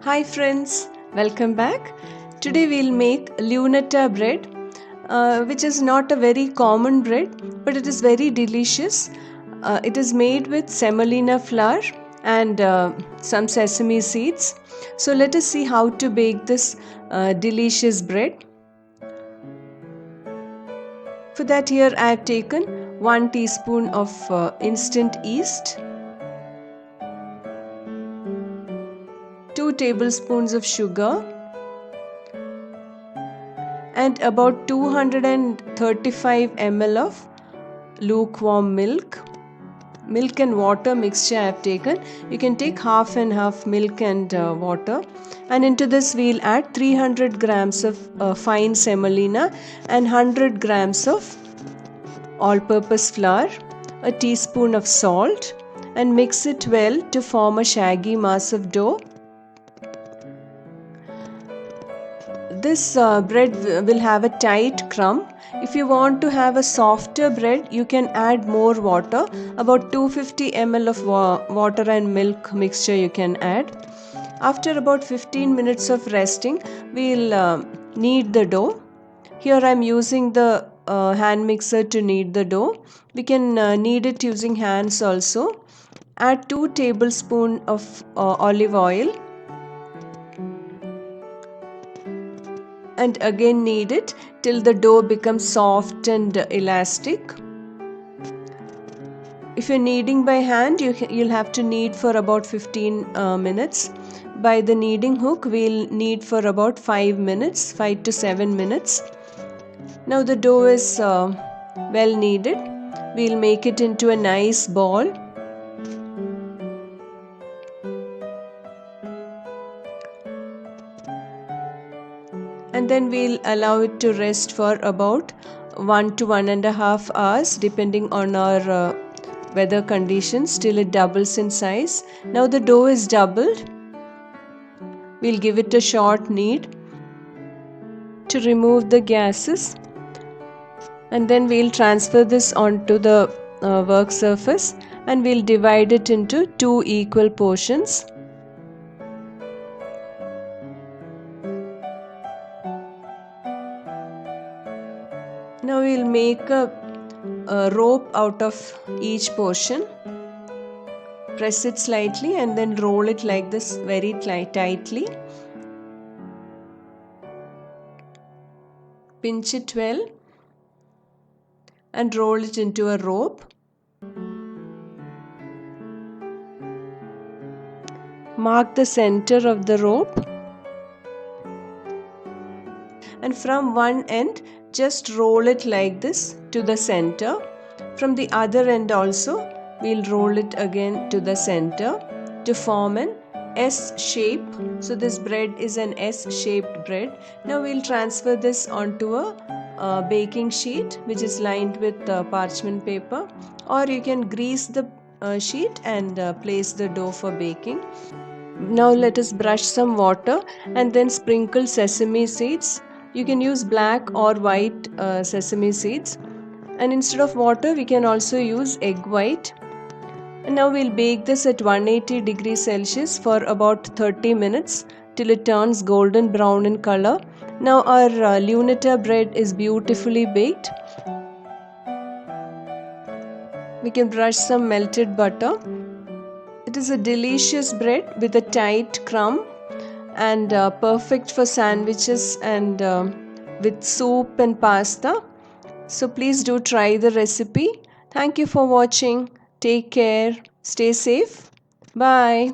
Hi friends, welcome back. Today we'll make Lunetta bread, which is not a very common bread, but it is very delicious. It is made with semolina flour and some sesame seeds. So let us see how to bake this delicious bread. For that, here I have taken 1 teaspoon of instant yeast, 2 tablespoons of sugar, and about 235 ml of lukewarm milk. Milk and water mixture I have taken. You can take half and half milk and water. And into this we'll add 300 grams of fine semolina and 100 grams of all-purpose flour, a teaspoon of salt, and mix it well to form a shaggy mass of dough. This bread will have a tight crumb. If you want to have a softer bread, you can add more water. About 250 ml of water and milk mixture you can add. After about 15 minutes of resting, we'll knead the dough. Here I am using the hand mixer to knead the dough. We can knead it using hands also. Add 2 tablespoons of olive oil and again knead it till the dough becomes soft and elastic. If you're kneading by hand, you'll have to knead for about 15 minutes. By the kneading hook, we'll knead for about 5 minutes, 5 to 7 minutes. Now the dough is well kneaded. We'll make it into a nice ball. And then we'll allow it to rest for about 1 to 1.5 hours depending on our weather conditions till it doubles in size. Now the dough is doubled. We'll give it a short knead to remove the gases, and then we'll transfer this onto the work surface and we'll divide it into 2 equal portions. Now we'll make a rope out of each portion. Press it slightly and then roll it like this very tightly. Pinch it well and roll it into a rope. Mark the center of the rope. And from one end, just roll it like this to the center. From the other end also, we'll roll it again to the center to form an S shape. So this bread is an S-shaped bread. Now we'll transfer this onto a baking sheet which is lined with parchment paper, or you can grease the sheet and place the dough for baking. Now let us brush some water and then sprinkle sesame seeds. You can use black or white sesame seeds, and instead of water we can also use egg white. And now we'll bake this at 180 degrees Celsius for about 30 minutes till it turns golden brown in color. Now our Lunetta bread is beautifully baked. We can brush some melted butter. It is a delicious bread with a tight crumb and perfect for sandwiches and with soup and pasta. So please do try the recipe. Thank you for watching. Take care. Stay safe. Bye.